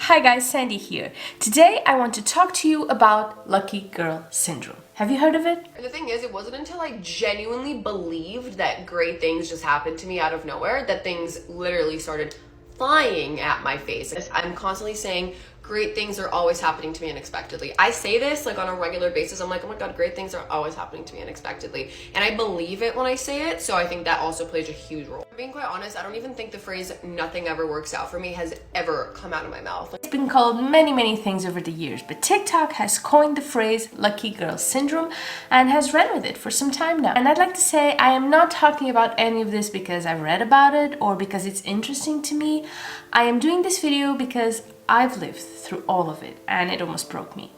Hi guys, Sandy here. Today I want to talk to you about lucky girl syndrome. Have you heard of it? And the thing is, it wasn't until I genuinely believed that great things just happened to me out of nowhere that things literally started flying at my face. I'm constantly saying great things are always happening to me unexpectedly. I say this like on a regular basis. I'm like, oh my god, great things are always happening to me unexpectedly. And I believe it when I say it, so I think that also plays a huge role. Being quite honest, I don't even think the phrase nothing ever works out for me has ever come out of my mouth. It's been called many things over the years, but TikTok has coined the phrase lucky girl syndrome and has run with it for some time now. And I'd like to say I am not talking about any of this because I've read about it or because it's interesting to me. I am doing this video because I've lived through all of it and it almost broke me.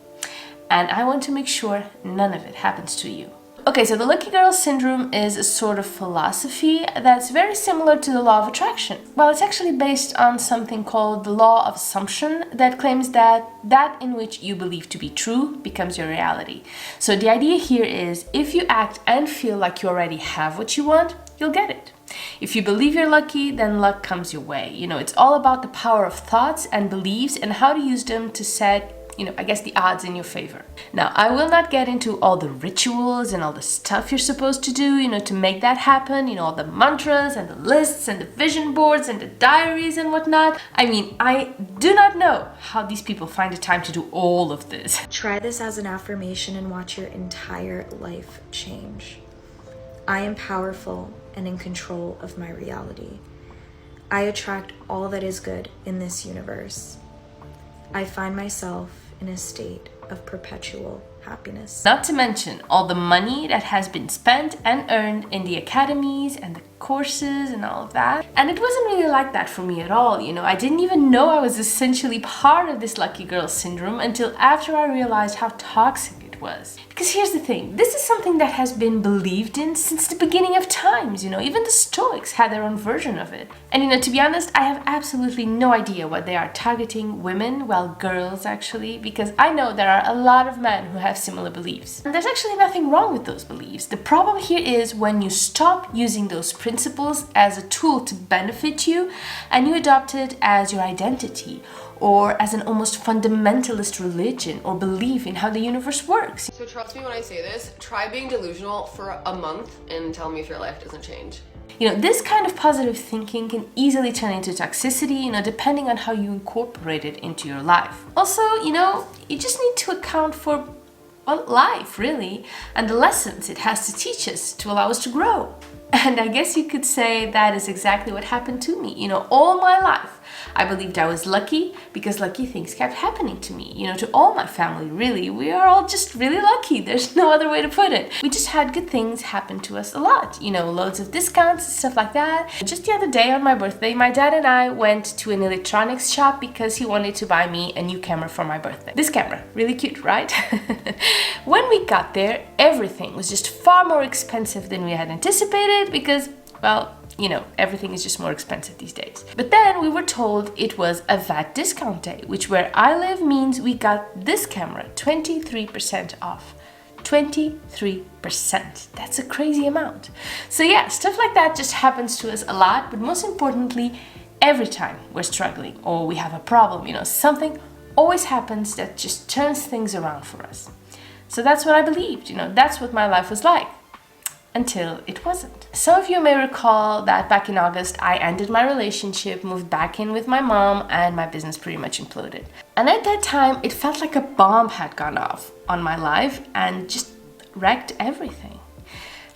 And I want to make sure none of it happens to you. Okay, so the lucky girl syndrome is a sort of philosophy that's very similar to the law of attraction. Well, it's actually based on something called the law of assumption that claims that that in which you believe to be true becomes your reality. So the idea here is if you act and feel like you already have what you want, you'll get it. If you believe you're lucky, then luck comes your way. You know, it's all about the power of thoughts and beliefs and how to use them to set, I guess the odds in your favor. Now, I will not get into all the rituals and all the stuff you're supposed to do, to make that happen, all the mantras and the lists and the vision boards and the diaries and whatnot. I do not know how these people find the time to do all of this. Try this as an affirmation and watch your entire life change. I am powerful and in control of my reality. I attract all that is good in this universe. I find myself in a state of perpetual happiness. Not to mention all the money that has been spent and earned in the academies and the courses and all of that. And it wasn't really like that for me at all, I didn't even know I was essentially part of this lucky girl syndrome until after I realized how toxic it was. Because here's the thing, this is something that has been believed in since the beginning of times, even the Stoics had their own version of it. And to be honest, I have absolutely no idea what they are targeting women, well, girls actually, because I know there are a lot of men who have similar beliefs. And there's actually nothing wrong with those beliefs. The problem here is when you stop using those principles as a tool to benefit you and you adopt it as your identity or as an almost fundamentalist religion or belief in how the universe works. So trust me when I say this, try being delusional for a month and tell me if your life doesn't change. This kind of positive thinking can easily turn into toxicity, depending on how you incorporate it into your life. Also, you just need to account for, well, life, really, and the lessons it has to teach us to allow us to grow. And I guess you could say that is exactly what happened to me. All my life, I believed I was lucky because lucky things kept happening to me. To all my family, really. We are all just really lucky. There's no other way to put it. We just had good things happen to us a lot. Loads of discounts and stuff like that. Just the other day on my birthday, my dad and I went to an electronics shop because he wanted to buy me a new camera for my birthday. This camera, really cute, right? When we got there, everything was just far more expensive than we had anticipated because, well, everything is just more expensive these days. But then we were told it was a VAT discount day, which where I live means we got this camera 23% off. 23%. That's a crazy amount. So yeah, stuff like that just happens to us a lot, but most importantly, every time we're struggling or we have a problem, something always happens that just turns things around for us. So that's what I believed, that's what my life was like. Until it wasn't. Some of you may recall that back in August, I ended my relationship, moved back in with my mom, and my business pretty much imploded. And at that time, it felt like a bomb had gone off on my life and just wrecked everything.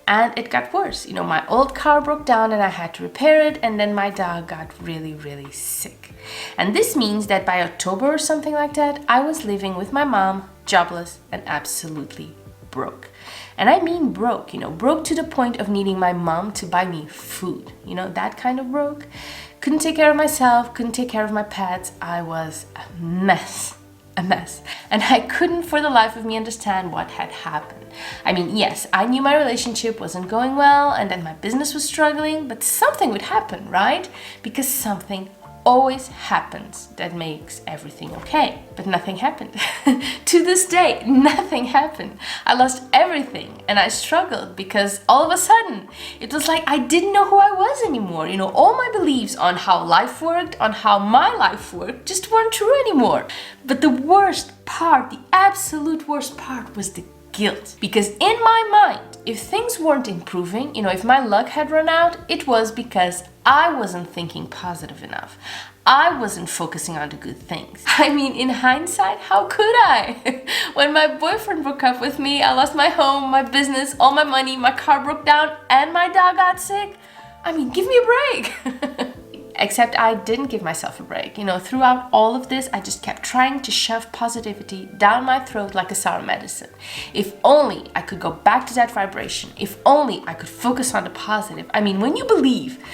And it got worse. My old car broke down and I had to repair it, and then my dog got really sick. And this means that by October or something like that, I was living with my mom, jobless and absolutely broke. And I mean broke, broke to the point of needing my mom to buy me food, that kind of broke. Couldn't take care of myself, couldn't take care of my pets. I was a mess. And I couldn't for the life of me understand what had happened. Yes, I knew my relationship wasn't going well and then my business was struggling, but something would happen, right? Because something always happens that makes everything okay. But nothing happened. To this day, nothing happened. I lost everything and I struggled because all of a sudden it was like I didn't know who I was anymore. All my beliefs on how life worked, on how my life worked, just weren't true anymore. But the worst part, the absolute worst part was the guilt. Because in my mind, if things weren't improving, if my luck had run out, it was because I wasn't thinking positive enough. I wasn't focusing on the good things. I mean, in hindsight, how could I? When my boyfriend broke up with me, I lost my home, my business, all my money, my car broke down, and my dog got sick. I mean, give me a break. Except I didn't give myself a break. Throughout all of this, I just kept trying to shove positivity down my throat like a sour medicine. If only I could go back to that vibration. If only I could focus on the positive. I mean, when you believe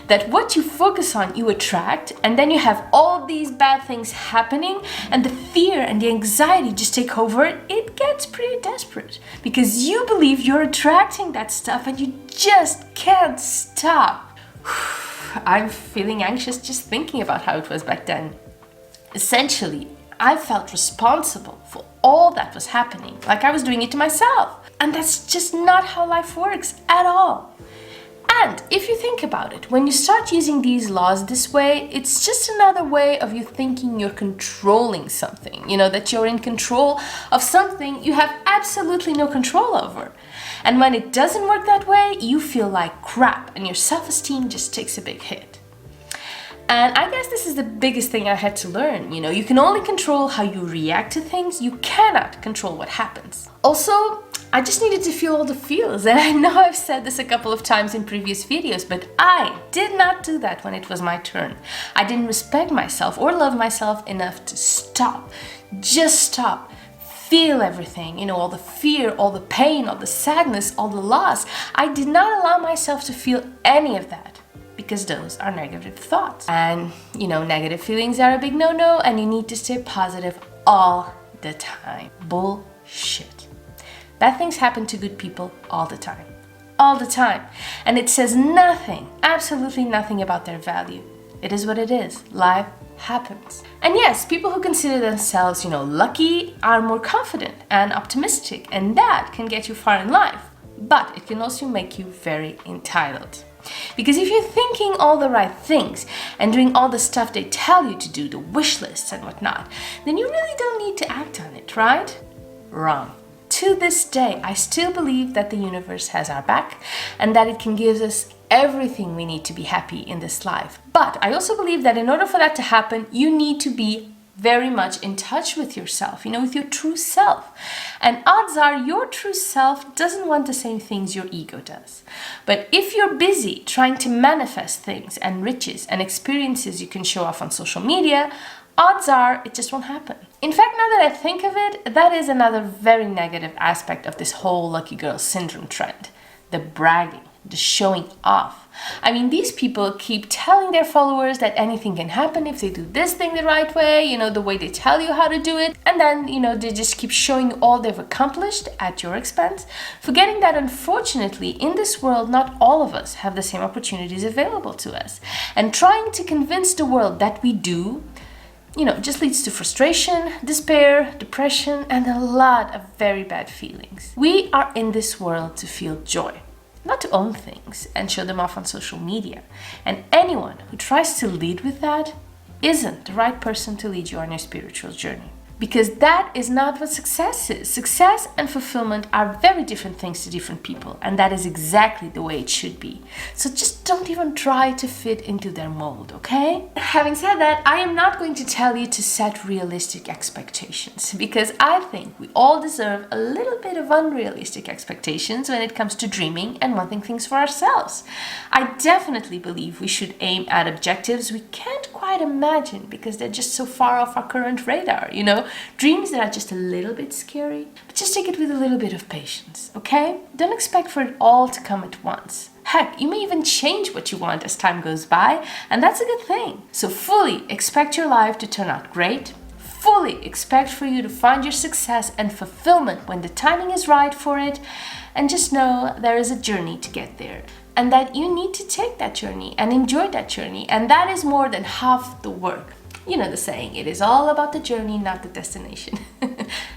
that what you focus on, you attract, and then you have all these bad things happening, and the fear and the anxiety just take over, it gets pretty desperate. Because you believe you're attracting that stuff and you just can't stop. I'm feeling anxious just thinking about how it was back then. Essentially, I felt responsible for all that was happening, like I was doing it to myself. And that's just not how life works at all. And if you think about it, when you start using these laws this way, it's just another way of you thinking you're controlling something, that you're in control of something you have absolutely no control over. And when it doesn't work that way, you feel like crap and your self-esteem just takes a big hit. And I guess this is the biggest thing I had to learn. You can only control how you react to things. You cannot control what happens. Also, I just needed to feel all the feels. And I know I've said this a couple of times in previous videos, but I did not do that when it was my turn. I didn't respect myself or love myself enough to stop. Just stop. Feel everything, all the fear, all the pain, all the sadness, all the loss. I did not allow myself to feel any of that because those are negative thoughts. And, negative feelings are a big no-no and you need to stay positive all the time. Bullshit. Bad things happen to good people all the time. All the time. And it says nothing, absolutely nothing about their value. It is what it is. Life happens. And yes, people who consider themselves, lucky are more confident and optimistic, and that can get you far in life. But it can also make you very entitled. Because if you're thinking all the right things and doing all the stuff they tell you to do, the wish lists and whatnot, then you really don't need to act on it, right? Wrong. To this day, I still believe that the universe has our back and that it can give us everything we need to be happy in this life. But I also believe that in order for that to happen, you need to be very much in touch with yourself, with your true self. And odds are your true self doesn't want the same things your ego does. But if you're busy trying to manifest things and riches and experiences you can show off on social media, odds are it just won't happen. In fact, now that I think of it, that is another very negative aspect of this whole lucky girl syndrome trend. The bragging, the showing off. I mean, these people keep telling their followers that anything can happen if they do this thing the right way, the way they tell you how to do it. And then, they just keep showing you all they've accomplished at your expense, forgetting that unfortunately in this world, not all of us have the same opportunities available to us. And trying to convince the world that we do, just leads to frustration, despair, depression, and a lot of very bad feelings. We are in this world to feel joy, not to own things and show them off on social media. And anyone who tries to lead with that isn't the right person to lead you on your spiritual journey. Because that is not what success is. Success and fulfillment are very different things to different people, and that is exactly the way it should be. So just don't even try to fit into their mold, okay? Having said that, I am not going to tell you to set realistic expectations, because I think we all deserve a little bit of unrealistic expectations when it comes to dreaming and wanting things for ourselves. I definitely believe we should aim at objectives we can't quite imagine because they're just so far off our current radar, Dreams that are just a little bit scary, but just take it with a little bit of patience, okay? Don't expect for it all to come at once. Heck, you may even change what you want as time goes by, and that's a good thing. So fully expect your life to turn out great. Fully expect for you to find your success and fulfillment when the timing is right for it. And just know there is a journey to get there. and that you need to take that journey and enjoy that journey. And that is more than half the work. You know the saying, it is all about the journey, not the destination.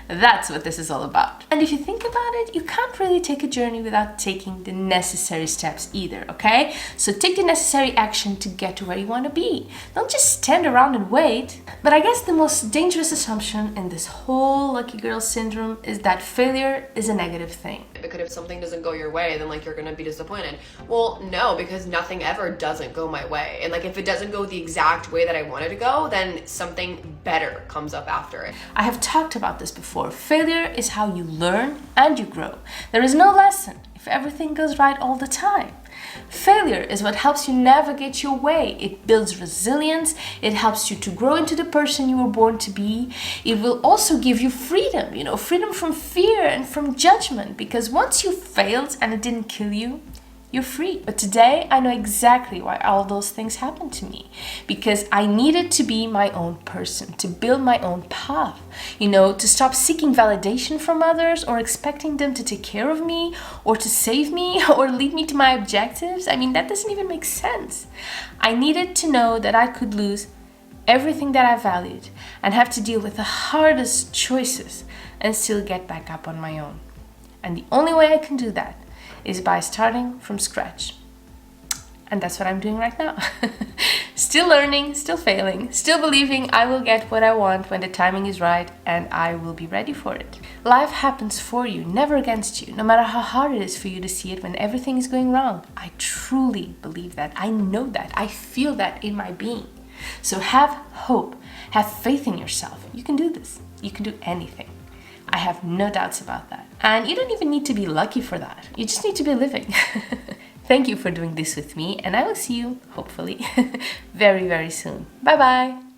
That's what this is all about. And if you think about it, you can't really take a journey without taking the necessary steps either, okay? So take the necessary action to get to where you want to be. Don't just stand around and wait. But I guess the most dangerous assumption in this whole lucky girl syndrome is that failure is a negative thing. Because if something doesn't go your way, then like you're gonna be disappointed. Well, no, because nothing ever doesn't go my way. And like if it doesn't go the exact way that I wanted to go, then something better comes up after it. I have talked about this before. Failure is how you learn and you grow. There is no lesson if everything goes right all the time. Failure is what helps you navigate your way. It builds resilience. It helps you to grow into the person you were born to be. It will also give you freedom, freedom from fear and from judgment, because once you failed and it didn't kill you, you're free. But today, I know exactly why all those things happened to me. Because I needed to be my own person, to build my own path, to stop seeking validation from others or expecting them to take care of me or to save me or lead me to my objectives. I mean, that doesn't even make sense. I needed to know that I could lose everything that I valued and have to deal with the hardest choices and still get back up on my own. And the only way I can do that is by starting from scratch. And that's what I'm doing right now. Still learning, still failing, still believing I will get what I want when the timing is right and I will be ready for it. Life happens for you, never against you, no matter how hard it is for you to see it when everything is going wrong. I truly believe that. I know that. I feel that in my being. So have hope, have faith in yourself. You can do this. You can do anything. I have no doubts about that. And you don't even need to be lucky for that. You just need to be living. Thank you for doing this with me, and I will see you, hopefully, very, very soon. Bye-bye.